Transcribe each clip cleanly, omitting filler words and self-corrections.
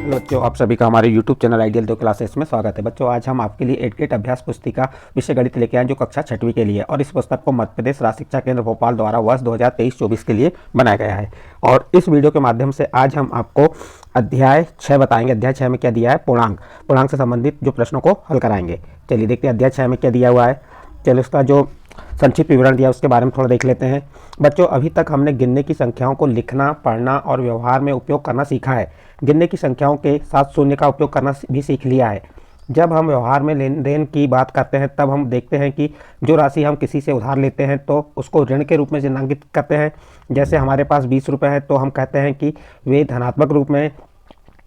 बच्चों, आप सभी का हमारे YouTube चैनल आइडियल 2 क्लासेस में स्वागत है। बच्चों, आज हम आपके लिए 8th ग्रेड अभ्यास पुस्तिका विषय गणित लेके आए जो कक्षा 6वीं के लिए, और इस पुस्तक को मध्य प्रदेश राज्य शिक्षा केंद्र भोपाल द्वारा वर्ष 2023-24 के लिए बनाया गया है। और इस वीडियो के माध्यम से आज हम आपको अध्याय 6 बताएंगे। अध्याय 6 में क्या दिया है? पूर्णांक से संबंधित जो प्रश्नों को हल कराएंगे। चलिए देखते हैं अध्याय 6 में क्या दिया हुआ है। चलिए उसका जो संक्षिप्त विवरण दिया उसके बारे में थोड़ा देख लेते हैं। बच्चों, अभी तक हमने गिनने की संख्याओं को लिखना, पढ़ना और व्यवहार में उपयोग करना सीखा है। गिनने की संख्याओं के साथ शून्य का उपयोग करना भी सीख लिया है। जब हम व्यवहार में लेन देन की बात करते हैं तब हम देखते हैं कि जो राशि हम किसी से उधार लेते हैं तो उसको ऋण के रूप में चिन्हांकित करते हैं। जैसे हमारे पास 20 रुपये है तो हम कहते हैं कि वे धनात्मक रूप में,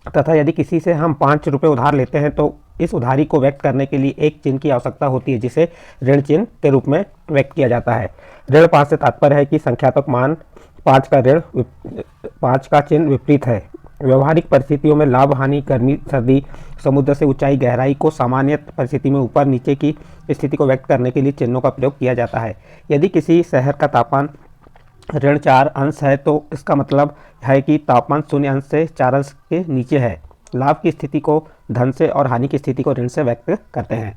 तथा यदि किसी से हम 5 रुपये उधार लेते हैं तो इस उधारी को व्यक्त करने के लिए एक चिन्ह की आवश्यकता होती है जिसे ऋण चिन्ह के रूप में व्यक्त किया जाता है। ऋण 5 से तात्पर्य है कि संख्यात्मक मान 5 का चिन्ह विपरीत है। व्यवहारिक परिस्थितियों में लाभ हानि, गर्मी सर्दी, समुद्र से ऊंचाई गहराई को सामान्य परिस्थिति में ऊपर नीचे की स्थिति को व्यक्त करने के लिए चिन्हों का प्रयोग किया जाता है। यदि किसी शहर का तापमान ऋण 4 अंश है तो इसका मतलब है कि तापमान 0 अंश से 4 अंश के नीचे है। लाभ की स्थिति को धन से और हानि की स्थिति को ऋण से व्यक्त करते हैं।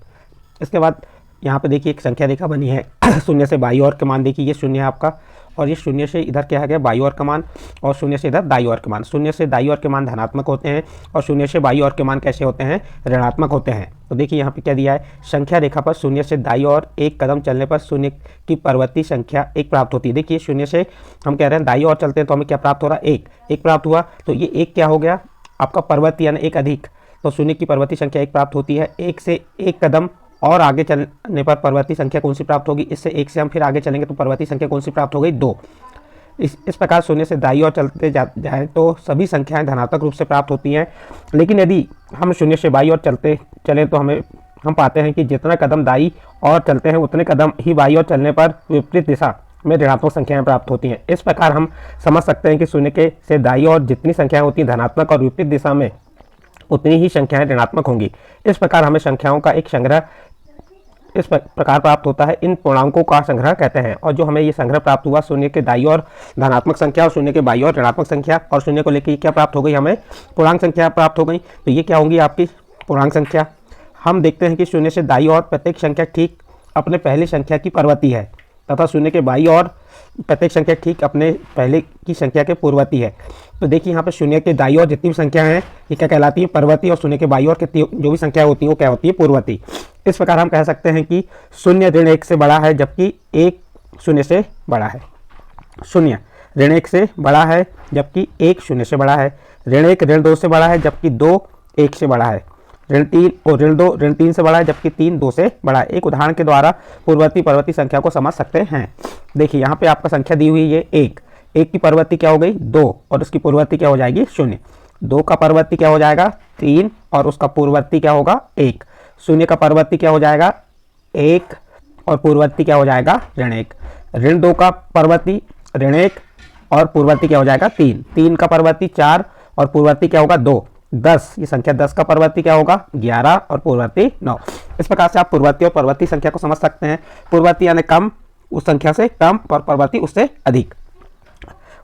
इसके बाद यहाँ पे देखिए एक संख्या रेखा बनी है। 0 से बाई ओर का मान देखिए, ये 0 है आपका, और ये 0 से इधर क्या है गया बाई ओर का मान, और 0 से इधर दाई ओर का मान। 0 से दाई ओर के मान धनात्मक होते हैं और 0 से बाई ओर के मान कैसे होते हैं? ऋणात्मक होते हैं। तो देखिए यहाँ पे क्या दिया है, संख्या रेखा पर 0 से दाई ओर एक कदम चलने पर 0 की परिवर्ती संख्या 1 प्राप्त होती है। देखिए 0 से हम कह रहे हैं दाई ओर चलते हैं तो हमें क्या प्राप्त हो रहा है? 1 प्राप्त हुआ। तो ये 1 क्या हो गया आपका? परिवर्ती यानी 1 अधिक। तो 0 की परिवर्ती संख्या 1 प्राप्त होती है। 1 से 1 कदम और आगे चलने पर परिवर्ती संख्या कौन सी प्राप्त होगी? इससे 1 से हम फिर आगे चलेंगे तो परिवर्ती संख्या कौन सी प्राप्त हो गई? 2। इस प्रकार 0 से दाई ओर चलते जाए तो सभी संख्याएं धनात्मक रूप से प्राप्त होती हैं। लेकिन यदि हम 0 से बाई ओर चलें तो हम पाते हैं कि जितना कदम दाई ओर चलते हैं उतने कदम ही बाई ओर चलने पर विपरीत दिशा में ऋणात्मक संख्याएं प्राप्त होती हैं। इस प्रकार हम समझ सकते हैं कि 0 से दाई ओर जितनी संख्याएं होती हैं धनात्मक और विपरीत दिशा में उतनी ही संख्याएं ऋणात्मक होंगी। इस प्रकार हमें संख्याओं का एक संग्रह इस प्रकार प्राप्त होता है। इन पूर्णांकों का संग्रह कहते हैं। और जो हमें ये संग्रह प्राप्त हुआ 0 के दाई ओर धनात्मक संख्या और 0 के बाई ओर ऋणात्मक संख्या, और 0 को लेकर क्या प्राप्त हो गई? हमें पूर्णांक संख्या प्राप्त हो गई। तो ये क्या होंगी आपकी पूर्णांक संख्या? हम देखते हैं कि 0 से दाई ओर प्रत्येक संख्या ठीक अपने पहली संख्या की परिवर्ती है, तथा 0 के बाई ओर प्रत्येक संख्या ठीक अपने पहले की संख्या के पूर्ववर्ती है। तो देखिए यहाँ पे 0 के दाई ओर जितनी भी संख्या है ये क्या कहलाती है? पूर्ववर्ती, और 0 के बाई ओर कितनी जो भी संख्या होती है वो क्या होती है? पूर्ववर्ती। इस प्रकार हम कह सकते हैं कि 0 ऋण 1 से बड़ा है जबकि 1 0 से बड़ा है। 0 ऋण 1 से बड़ा है जबकि 1 0 से बड़ा है। ऋण 1 ऋण 2 से बड़ा है जबकि 2 1 से बड़ा है। ऋण 3 और ऋण 2 ऋण 3 से बड़ा है जबकि 3 2 से बड़ा है। एक उदाहरण के द्वारा पूर्ववर्ती परवर्ती संख्या को समझ सकते हैं। देखिए यहाँ पे आपका संख्या दी हुई है 1 की परवर्ती क्या हो गई? 2, और उसकी पूर्ववर्ती क्या हो जाएगी? 0। 2 का परवर्ती क्या हो जाएगा? 3, और उसका पूर्ववर्ती क्या होगा? 1। 0 का परवर्ती क्या हो जाएगा? 1, और पूर्ववर्ती क्या हो जाएगा? ऋण 1। ऋण 2 का परवर्ती ऋण 1 और पूर्ववर्ती क्या हो जाएगा? 3। 3 का परवर्ती 4 और पूर्ववर्ती क्या होगा? 2। 10, ये संख्या 10 का परवर्ती क्या होगा? 11 और पूर्ववर्ती 9। इस प्रकार से आप पूर्ववर्ती और परवर्ती संख्या को समझ सकते हैं। पूर्ववर्ती यानी कम, उस संख्या से कम, और परवर्ती उससे अधिक।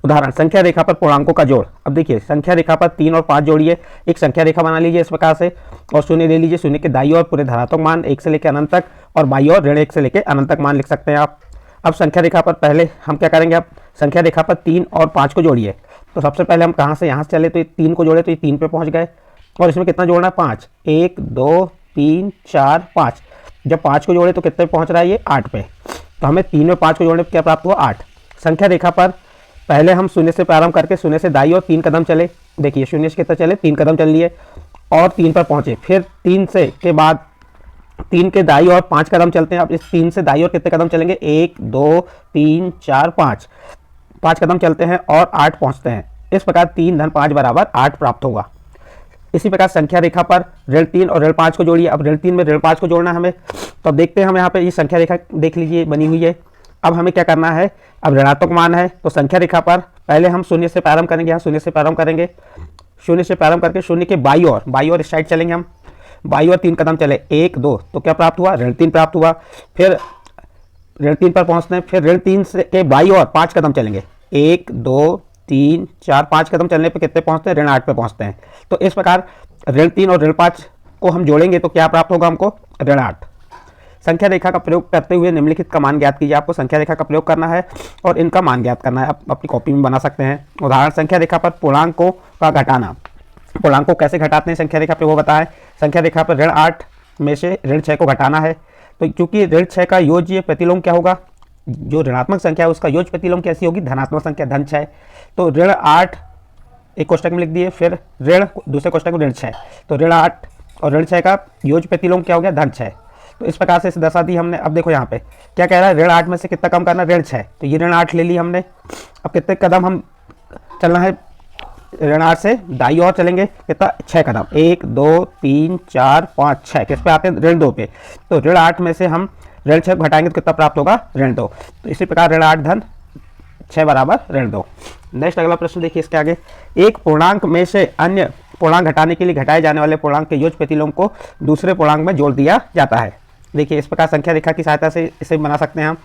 उदाहरण, संख्या रेखा पर पूर्णांकों का जोड़। अब देखिए संख्या रेखा पर 3 और 5 जोड़िए। एक संख्या रेखा बना लीजिए इस प्रकार से, और 0 ले लीजिए। 0 के दाई ओर पूरे धनात्मक मान 1 से लेकर अनंत तक, और बाई ओर ऋण 1 से लेकर अनंत तक मान लिख सकते हैं आप। अब संख्या रेखा पर पहले हम क्या करेंगे? अब संख्या रेखा पर 3 और 5 को जोड़िए। तो सबसे पहले हम कहाँ से? यहाँ से चले तो ये 3 को जोड़े तो ये 3 पे पहुँच गए, और इसमें कितना जोड़ना है? 5। 1 2 3 4 5। जब 5 को जोड़े तो कितने पे पहुँच रहा है? ये 8 पे। तो हमें 3 और 5 को जोड़ने पर क्या प्राप्त हुआ? 8। संख्या रेखा पर पहले हम 0 से प्रारंभ करके 0 से दाई ओर 3 कदम चले। देखिए 0 से कितना चले? 3 कदम चल लिए और 3 पर पहुँचे। फिर 3 से के बाद 3 के दाई ओर 5 कदम चलते हैं। अब इस 3 से दाई ओर कितने कदम चलेंगे? 1 2 3 4 5 कदम चलते हैं और 8 पहुँचते हैं। इस प्रकार 3 धन 5 बराबर 8 प्राप्त होगा। इसी प्रकार संख्या रेखा पर ऋण 3 और ऋण 5 को जोड़िए। अब ऋण 3 में ऋण 5 को जोड़ना है हमें। तो अब देखते हैं हम यहाँ पे ये संख्या रेखा देख लीजिए बनी हुई है। अब हमें क्या करना है? अब ऋणात्मक मान है तो संख्या रेखा पर पहले हम 0 से प्रारंभ करेंगे। यहाँ 0 से प्रारंभ करेंगे, 0 से प्रारंभ करके 0 के बाई ओर इस साइड चलेंगे हम। बाई ओर 3 कदम चले, 1 2, तो क्या प्राप्त हुआ? ऋण 3 प्राप्त हुआ। फिर ऋण 3 पर पहुँचते हैं, फिर ऋण 3 के बाई ओर 5 कदम चलेंगे, 1 2 3 4 5 कदम चलने पे कितने पहुंचते हैं, ऋण 8 पे पहुंचते हैं। तो इस प्रकार ऋण 3 और ऋण 5 को हम जोड़ेंगे तो क्या प्राप्त होगा हमको, ऋण 8। संख्या रेखा का प्रयोग करते हुए निम्नलिखित का मान ज्ञात कीजिए। आपको संख्या रेखा का प्रयोग करना है और इनका मान ज्ञात करना है। आप अपनी कॉपी में बना सकते हैं। उदाहरण, संख्या रेखा पर पूर्णांकों का घटाना। पूर्णांकों को कैसे घटाते हैं संख्या रेखा पे वो बताएं। संख्या रेखा पर ऋण 8 में से ऋण 6 को घटाना है। तो चूंकि ऋण 6 का योज्य प्रतिलोम क्या होगा, जो ऋणात्मक संख्या है उसका योज्य प्रतिलोम कैसी होगी, धनात्मक संख्या धन 6। तो ऋण 8 एक कोष्टक में लिख दिए, फिर ऋण दूसरे कोष्टक में ऋण 6। तो ऋण 8 और ऋण 6 का योज्य प्रतिलोम क्या हो गया, धन 6। तो इस प्रकार से इसे दर्शा दी हमने। अब देखो यहाँ पे क्या कह रहा है, ऋण 8 में से कितना कम करना, ऋण 6। तो ये ऋण 8 ले ली हमने। अब कितने कदम हम चलना है, ऋण 8 से दाईं ओर चलेंगे, कितना, 6 कदम। 1 2 3 4 5 6 किस पे आते हैं, ऋण 2 पे। तो ऋण 8 में से हम ऋण 6 घटाएंगे तो कितना प्राप्त होगा, ऋण 2। तो इसी प्रकार ऋण 8 धन 6 बराबर ऋण 2। नेक्स्ट अगला प्रश्न देखिए इसके आगे। एक पूर्णांक में से अन्य पूर्णांक घटाने के लिए घटाए जाने वाले पूर्णांक के योज्य प्रतिलोम को दूसरे पूर्णांक में जोड़ दिया जाता है। देखिए इस प्रकार संख्या रेखा की सहायता से इसे बना सकते हैं हम।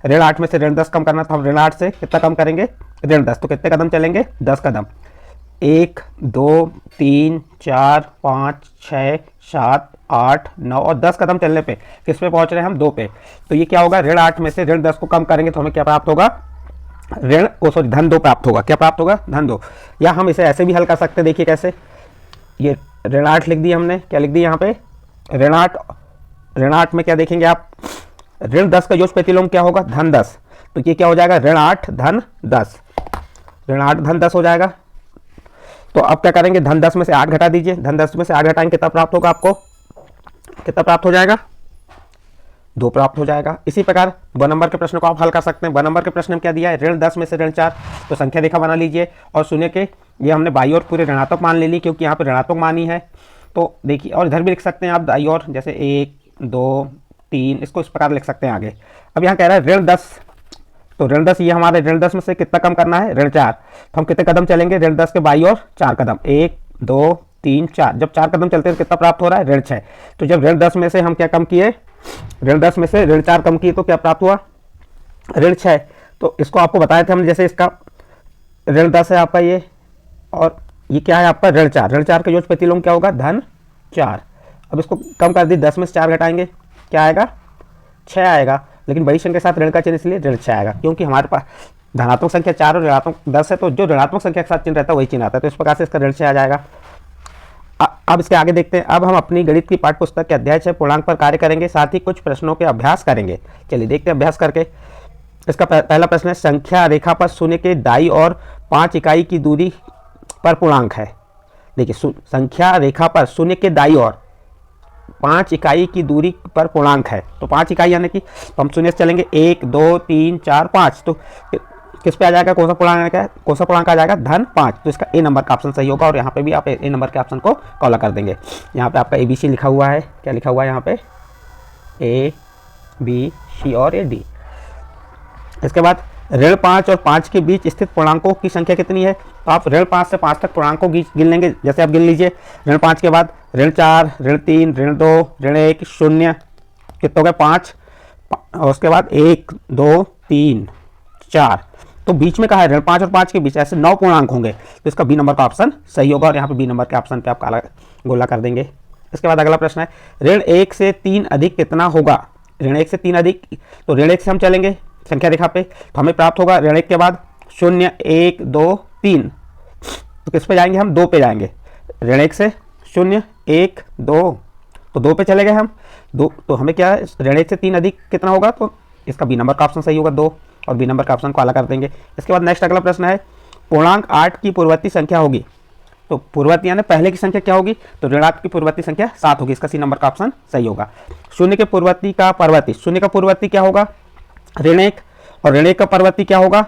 ऋण 8 में से ऋण 10 कम करना, तो हम ऋण 8 से कितना कम करेंगे, ऋण 10। तो कितने कदम चलेंगे, 10 कदम। 1 2 3 4 5 6 7 8 9 और 10 कदम चलने पे किस पे पहुंच रहे हैं हम, 2 पे। तो ये क्या होगा, ऋण 8 में से ऋण 10 को कम करेंगे तो हमें क्या प्राप्त होगा, धन 2 प्राप्त होगा। क्या प्राप्त होगा, धन 2। या हम इसे ऐसे भी हल कर सकते हैं। देखिए कैसे, ये ऋण 8 लिख दिया हमने, क्या लिख दिया यहाँ पे, ऋण 8 में क्या देखेंगे आप, ऋण 10 का योज्य प्रतिलोम क्या होगा, धन 10। तो ये क्या हो जाएगा, ऋण 8 धन 10, ऋण 8 धन 10 हो जाएगा। तो अब क्या करेंगे, धन 10 में से 8 घटा दीजिए। धन 10 में से 8 घटाएंगे कितना प्राप्त होगा आपको, कितना प्राप्त हो जाएगा, 2 प्राप्त हो जाएगा। इसी प्रकार 2 नंबर के प्रश्न को आप हल कर सकते हैं। 2 नंबर के प्रश्न में क्या दिया है, ऋण 10 में से ऋण 4। तो संख्या रेखा बना लीजिए और सुनिए कि ये हमने बाई ओर पूरे ऋणात्मक मान ले ली, क्योंकि यहाँ पे ऋणात्मक मान ही है। तो देखिए, और इधर भी लिख सकते हैं आप दाई ओर, जैसे 1 2 3, इसको इस प्रकार लिख सकते हैं आगे। अब यहाँ कह रहा है ऋण 10, तो ऋण 10 ये हमारे ऋण 10 में से कितना कम करना है, ऋण 4। तो हम कितने कदम चलेंगे, ऋण 10 के बाई ओर 4 कदम। 1 2 3 4, जब 4 कदम चलते हैं तो कितना प्राप्त हो रहा है, ऋण 6। तो जब ऋण 10 में से हम क्या कम किए, ऋण 10 में से ऋण 4 कम किए तो क्या प्राप्त हुआ, ऋण 6। तो इसको आपको बताए थे हम, जैसे इसका ऋण 10 है आपका ये, और ये क्या है आपका ऋण 4। ऋण 4 का योज्य प्रतिलोम क्या होगा, धन 4। अब इसको कम कर दी, 10 में से 4 घटाएंगे क्या आएगा, 6 आएगा। लेकिन बड़ी संख्या के साथ ऋण का चिन्ह, इसलिए ऋण 6 आएगा, क्योंकि हमारे पास धनात्मक संख्या 4 और ऋणात्मक 10 है। तो जो ऋणात्मक संख्या के साथ चिन्ह रहता है वही चिन्ह आता है। तो इस प्रकार से इसका ऋण 6 आ जाएगा। अब इसके आगे देखते हैं। अब हम अपनी गणित की पाठ्य पुस्तक के अध्याय 6 पूर्णांक पर कार्य करेंगे, साथ ही कुछ प्रश्नों के अभ्यास करेंगे। चलिए देखते हैं अभ्यास करके। इसका पहला प्रश्न है, संख्या रेखा पर शून्य के दाईं ओर 5 इकाई की दूरी पर पूर्णांक है। देखिए, संख्या रेखा पर शून्य के दाईं ओर 5 इकाई की दूरी पर पूर्णांक है। तो 5 इकाई यानी कि हम शून्य से चलेंगे 1 2 3 4 5। तो किस पे आ जाएगा, कौन सा पूर्णांक है, कौन सा पूर्णांक आ जाएगा, धन 5। तो इसका ए नंबर का ऑप्शन सही होगा। और यहाँ पे भी आप ए नंबर के ऑप्शन को कॉल कर देंगे। यहाँ पे आपका ABC लिखा हुआ है, क्या लिखा हुआ है यहाँ पे, ABC और AD। इसके बाद ऋण 5 और 5 के बीच स्थित पूर्णांकों की संख्या कितनी है। तो आप ऋण 5 से 5 तक पूर्णांकों की गिन लेंगे। जैसे आप गिन लीजिए, ऋण 5 के बाद ऋण 4, ऋण 3, ऋण 2, ऋण 1, 0, कितने हो गए, 5। और उसके बाद 1 2 3 4। तो बीच में कहा है ऋण 5 और 5 के बीच ऐसे 9 पूर्णांक होंगे। तो इसका बी नंबर का ऑप्शन सही होगा। और यहाँ पे बी नंबर के ऑप्शन पे आप काला गोला कर देंगे। इसके बाद अगला प्रश्न है, ऋण 1 से 3 अधिक कितना होगा। ऋण 1 से 3 अधिक, तो ऋण 1 से हम चलेंगे संख्या रेखा पे, तो हमें प्राप्त होगा ऋण 1 के बाद 0 1 2 3। तो किस पे जाएंगे हम, 2 पे जाएंगे। ऋण 1 से 0 1 2, तो 2 पे चले गए हम। 2, तो हमें क्या है, ऋण 1 से 3 अधिक कितना होगा। तो इसका बी नंबर का ऑप्शन सही होगा 2। और बी नंबर का ऑप्शन को अलग कर देंगे। इसके बाद नेक्स्ट अगला प्रश्न है, पूर्णांक 8 की पूर्ववर्ती संख्या होगी। तो पूर्ववर्ती यानी पहले की संख्या क्या होगी, तो ऋण 8 की पूर्ववर्ती संख्या 7 होगी। इसका सी नंबर का ऑप्शन सही होगा। 0 के पूर्ववर्ती का परवर्ती, 0 का पूर्ववर्ती क्या होगा, ऋण 1, और ऋण 1 का परवर्ती क्या होगा,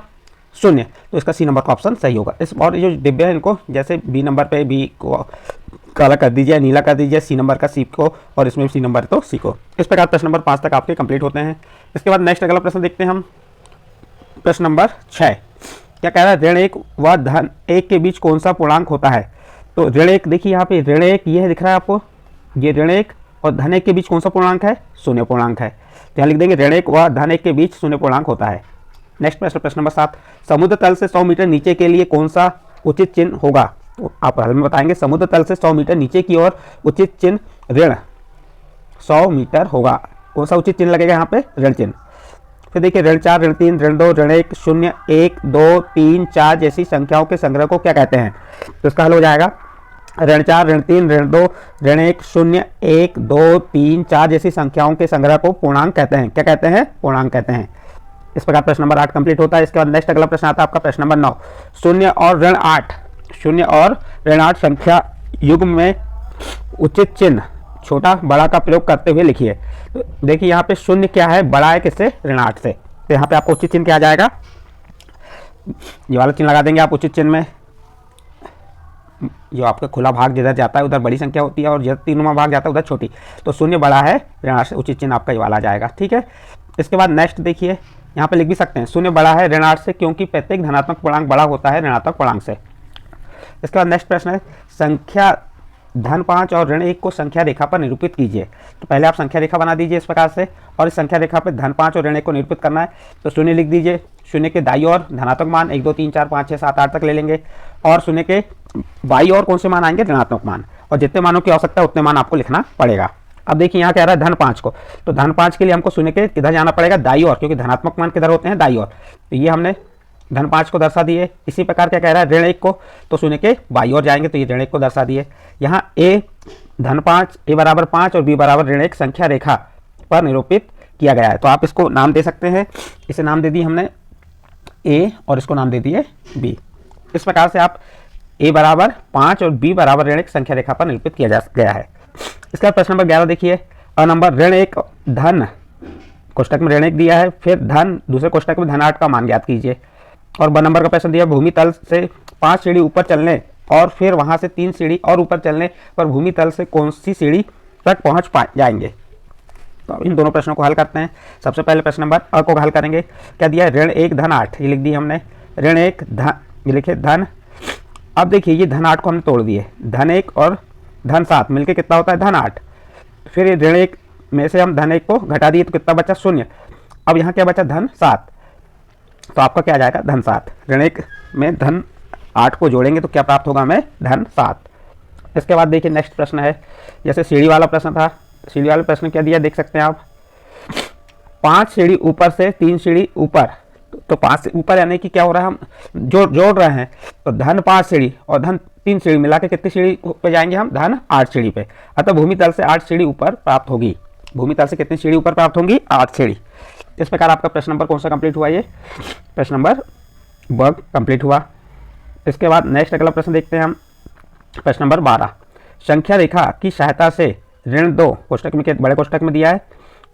0। तो इसका सी नंबर का ऑप्शन सही होगा। इस और जो डिब्बे हैं इनको जैसे बी नंबर पे बी को काला कर दीजिए, नीला कर दीजिए, सी नंबर का सी को, और इसमें सी नंबर तो सी को। इस प्रकार प्रश्न नंबर 5 तक आपके कंप्लीट होते हैं। इसके बाद नेक्स्ट अगला प्रश्न देखते हैं हम, प्रश्न नंबर 6। क्या कह रहा है, ऋण 1 व धन 1 के बीच कौन सा पूर्णांक होता है। तो ऋण 1, देखिए यहाँ पे ऋण 1 ये दिख रहा है आपको, ये ऋण 1 और धन 1 के बीच कौन सा पूर्णांक है, 0 पूर्णांक है। तो यहाँ लिख देंगे ऋण 1 व धन 1 के बीच 0 पूर्णांक होता है। नेक्स्ट प्रश्न, प्रश्न नंबर 7, समुद्र तल से 100 मीटर नीचे के लिए कौन सा उचित चिन्ह होगा? तो आप हल में बताएंगे, समुद्र तल से 100 मीटर नीचे की ओर उचित चिन्ह ऋण 100 मीटर होगा। कौन सा उचित चिन्ह लगेगा यहाँ पे? ऋण चिन्ह। फिर देखिए ऋण 4, ऋण 3, ऋण 2, ऋण 1, 0, 1, 2, 3, 4 जैसी संख्याओं के संग्रह को क्या कहते हैं? तो इसका हल हो जाएगा ऋण 4, ऋण 3, ऋण 2, ऋण 1, 0, 1, 2, 3, 4 जैसी संख्याओं के संग्रह को पूर्णांक कहते हैं। क्या कहते हैं? पूर्णांक कहते हैं। इस प्रकार प्रश्न नंबर 8 कंप्लीट होता है। इसके बाद नेक्स्ट अगला प्रश्न आता है आपका प्रश्न नंबर 9, 0 और ऋण 8, 0 और ऋण 8 संख्या युग्म में उचित चिन्ह छोटा बड़ा का प्रयोग करते हुए लिखिए। तो देखिए यहाँ पे 0 क्या है? बड़ा है किससे? ऋण 8 से। तो यहाँ पे आपको उचित चिन्ह क्या आ जाएगा? ये वाला चिन्ह लगा देंगे आप उचित चिन्ह में। जो आपका खुला भाग जिधर जाता है उधर बड़ी संख्या होती है और जिधर तीनों भाग जाता है उधर छोटी। तो 0 बड़ा है ऋण 8 से, उचित चिन्ह आपका ये वाला आ जाएगा। ठीक है। इसके बाद नेक्स्ट देखिए, यहाँ पे लिख भी सकते हैं 0 बड़ा है ऋण 8 से, क्योंकि प्रत्येक धनात्मक पूर्णांक बड़ा होता है ऋणात्मक पूर्णांक से। इसके बाद नेक्स्ट प्रश्न है, संख्या धन 5 और ऋण 1 को संख्या रेखा पर निरूपित कीजिए। तो पहले आप संख्या रेखा बना दीजिए इस प्रकार से, और इस संख्या रेखा पर धन 5 और ऋण 1 को निरूपित करना है। तो 0 लिख दीजिए, 0 के दाईं ओर धनात्मक मान 1, 2, 3, 4, 5, 6, 7, 8 तक ले लेंगे, और 0 के बाईं ओर कौन से मान आएंगे? ऋणात्मक मान। और जितने मानों की आवश्यकता है उतने मान आपको लिखना पड़ेगा। अब देखिए यहाँ कह रहा है धन 5 को, तो धन 5 के लिए हमको 0 के किधर जाना पड़ेगा? दाईं ओर, क्योंकि धनात्मक मान किधर होते हैं? दाईं ओर। तो ये हमने धन 5 को दर्शा दिए। इसी प्रकार क्या कह रहा है? ऋण 1 को, तो 0 के बाईं ओर जाएंगे, तो ये ऋण 1 को दर्शा दिए। यहाँ ए धन 5, ए बराबर 5 और बी बराबर ऋण 1 संख्या रेखा पर निरूपित किया गया है। तो आप इसको नाम दे सकते हैं। इसे नाम दे दिए हमने ए और इसको नाम दे दिए बी। इस प्रकार से आप ए बराबर 5 और बी बराबर ऋण 1 संख्या रेखा पर निरूपित किया जा गया है। इसका प्रश्न नंबर 11 देखिए, अ नंबर ऋण 1 धन कोष्टक में ऋण 1 दिया है, फिर धन दूसरे कोष्टक में धन 8 का मान ज्ञात कीजिए। और ब नंबर का प्रश्न दिया, भूमि तल से 5 सीढ़ी ऊपर चलने और फिर वहां से 3 सीढ़ी और ऊपर चलने पर भूमि तल से कौन सी सीढ़ी तक पहुंच जाएंगे? तो इन दोनों प्रश्नों को हल करते हैं। सबसे पहले प्रश्न नंबर अ को हल करेंगे। क्या दिया है? ऋण 1 धन 8, ये लिख दिया हमने। ऋण 1 धन, ये लिखे धन। अब देखिए ये धन 8 को हमने तोड़ दिए, धन 1 और धन 7 मिलके कितना होता है? धन 8। फिर ये ऋण 1 में से हम धन 1 को घटा दिए तो कितना बचा? 0। अब यहाँ क्या बचा? धन 7। तो आपका क्या आ जाएगा? धन 7। ऋण 1 में धन 8 को जोड़ेंगे तो क्या प्राप्त होगा हमें? धन 7। इसके बाद देखिए नेक्स्ट प्रश्न है, जैसे सीढ़ी वाला प्रश्न था। सीढ़ी वाले प्रश्न क्या दिया देख सकते हैं आप, 5 सीढ़ी ऊपर से 3 सीढ़ी ऊपर। तो 5 से ऊपर यानी कि क्या हो रहा है? हम जोड़ रहे हैं। तो धन 5 सीढ़ी और धन 3 सीढ़ी मिला के कितनी सीढ़ी पे जाएंगे हम? धन 8 सीढ़ी पे। अतः भूमि तल से 8 सीढ़ी ऊपर प्राप्त होगी। भूमि तल से कितनी सीढ़ी ऊपर प्राप्त होंगी? 8 सीढ़ी। इस प्रकार आपका प्रश्न नंबर कौन सा कंप्लीट हुआ? ये प्रश्न नंबर ब कंप्लीट हुआ। इसके बाद नेक्स्ट अगला प्रश्न देखते हैं हम, प्रश्न नंबर 12, संख्या रेखा की सहायता से ऋण 2 कोष्टक में, बड़े कोष्टक में दिया है,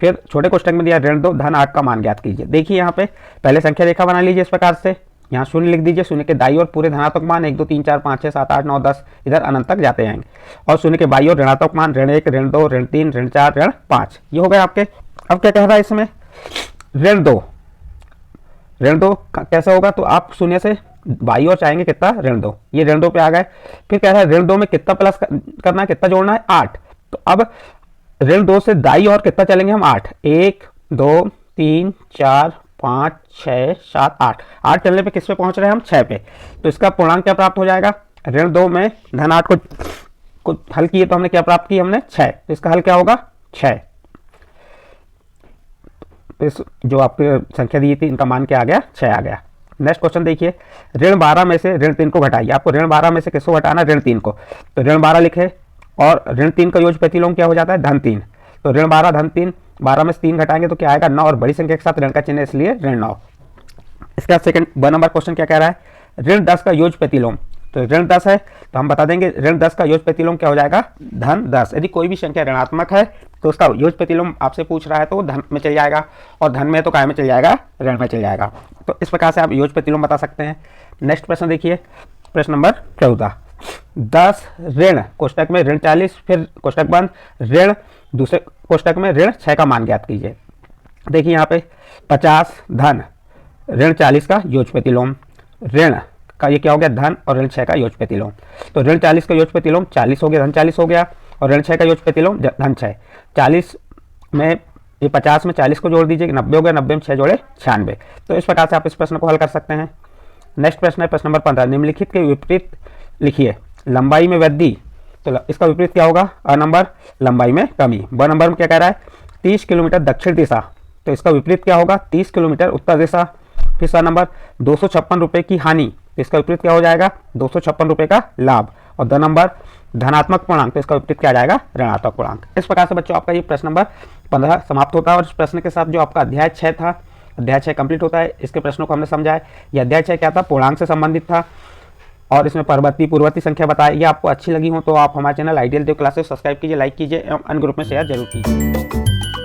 फिर छोटे कोष्टक में दिया ऋण 2 धन 8 का मान ज्ञात कीजिए। देखिए यहाँ पे पहले संख्या रेखा बना लीजिए इस प्रकार से। यहाँ 0 लिख दीजिए, 0 के दाईं ओर पूरे धनात्मक मान 1, 2, 3, 4, 5, 6, 7, 8, 9, 10 इधर अनंत तक जाते जाएंगे, और 0 के बाईं ओर ऋणात्मक मान ऋण 1, ऋण 2, ऋण 3, ऋण 4, ऋण 5। ये हो गए आपके। अब क्या कह रहा है इसमें? ऋण 2, ऋण 2 कैसे होगा? तो आप 0 से बाईं ओर चाहेंगे कितना? ऋण 2। ये ऋण 2 पे आ गए। फिर कह रहा है ऋण 2 में कितना प्लस करना है, कितना जोड़ना है? 8। तो अब ऋण 2 से दाईं ओर कितना चलेंगे हम? 8। 1, 2, 3, 4, 5, 6, 7, 8। 8 चलने पे किस पे पहुंच रहे हैं हम? 6 पे। तो इसका पूर्णांक क्या प्राप्त हो जाएगा? ऋण 2 में धन 8 को हल किए तो हमने क्या प्राप्त किया? हमने 6। तो इसका हल क्या होगा? 6। इस जो आपकी संख्या दी थी इनका मान क्या आ गया? 6 आ गया। नेक्स्ट क्वेश्चन देखिए, ऋण 12 में से ऋण 3 को घटाइए। आपको ऋण 12 में से किसको घटाना? ऋण 3 को। तो ऋण 12 लिखे और ऋण 3 का योग प्रतिलोम क्या हो जाता है? धन 3। तो ऋण 12 धन 3, 12 में से 3 घटाएंगे तो क्या आएगा? 9, और बड़ी संख्या के साथ ऋण का चिन्ह इसलिए ऋण 9। इसका सेकंड ब नंबर क्वेश्चन क्या कह रहा है? ऋण 10 का योग प्रतिलोम। तो ऋण 10 है तो हम बता देंगे ऋण 10 का योग प्रतिलोम क्या हो जाएगा? धन 10। यदि कोई भी संख्या ऋणात्मक है तो उसका योग प्रतिलोम आपसे पूछ रहा है तो धन में चल जाएगा, और धन में तो काय में चल जाएगा? ऋण में चल जाएगा। तो इस प्रकार से आप योग प्रतिलोम बता सकते हैं। नेक्स्ट प्रश्न देखिए, प्रश्न नंबर 14, 10 ऋण कोष्टक में ऋण 40, फिर कोष्टक बंद ऋण दूसरे कोष्टक में ऋण 6 का मान ज्ञात कीजिए। देखिए यहाँ पे 50 धन ऋण 40 का योग प्रतिलोम, ऋण का ये क्या हो गया? धन, और ऋण 6 का योग प्रतिलोम। तो ऋण 40 का योग प्रतिलोम 40 हो गया, धन 40 हो गया, और ऋण 6 का योग प्रतिलोम धन 6। 40 में ये 50 में 40 को जोड़ दीजिए, 90 हो गया, 90 में 6 जोड़े 96। तो इस प्रकार से आप इस प्रश्न को हल कर सकते हैं। नेक्स्ट प्रश्न है प्रश्न नंबर 15, निम्नलिखित के विपरीत लिखिए। लंबाई में वृद्धि, तो इसका विपरीत क्या होगा? अ नंबर लंबाई में कमी। ब नंबर में क्या कह रहा है? 30 किलोमीटर दक्षिण दिशा, तो इसका विपरीत क्या होगा? 30 किलोमीटर उत्तर दिशा। फिर स नंबर 256 रुपये की हानि, तो इसका विपरीत क्या हो जाएगा? 256 रुपये का लाभ। और द नंबर धनात्मक पूर्णांक, तो इसका विपरीत क्या आ जाएगा? ऋणात्मक पूर्णांक। इस प्रकार से बच्चों आपका ये प्रश्न नंबर 15 समाप्त होता है और इस प्रश्न के साथ जो आपका अध्याय 6 था, अध्याय 6 कंप्लीट होता है। इसके प्रश्नों को हमने समझा है। ये अध्याय 6 क्या था? पूर्णांक से संबंधित था और इसमें परवर्ती पूर्ववर्ती संख्या बताई। ये आपको अच्छी लगी हो तो आप हमारे चैनल आइडियल देव क्लासेस सब्सक्राइब कीजिए, लाइक कीजिए एवं अन्य ग्रुप में शेयर जरूर कीजिए।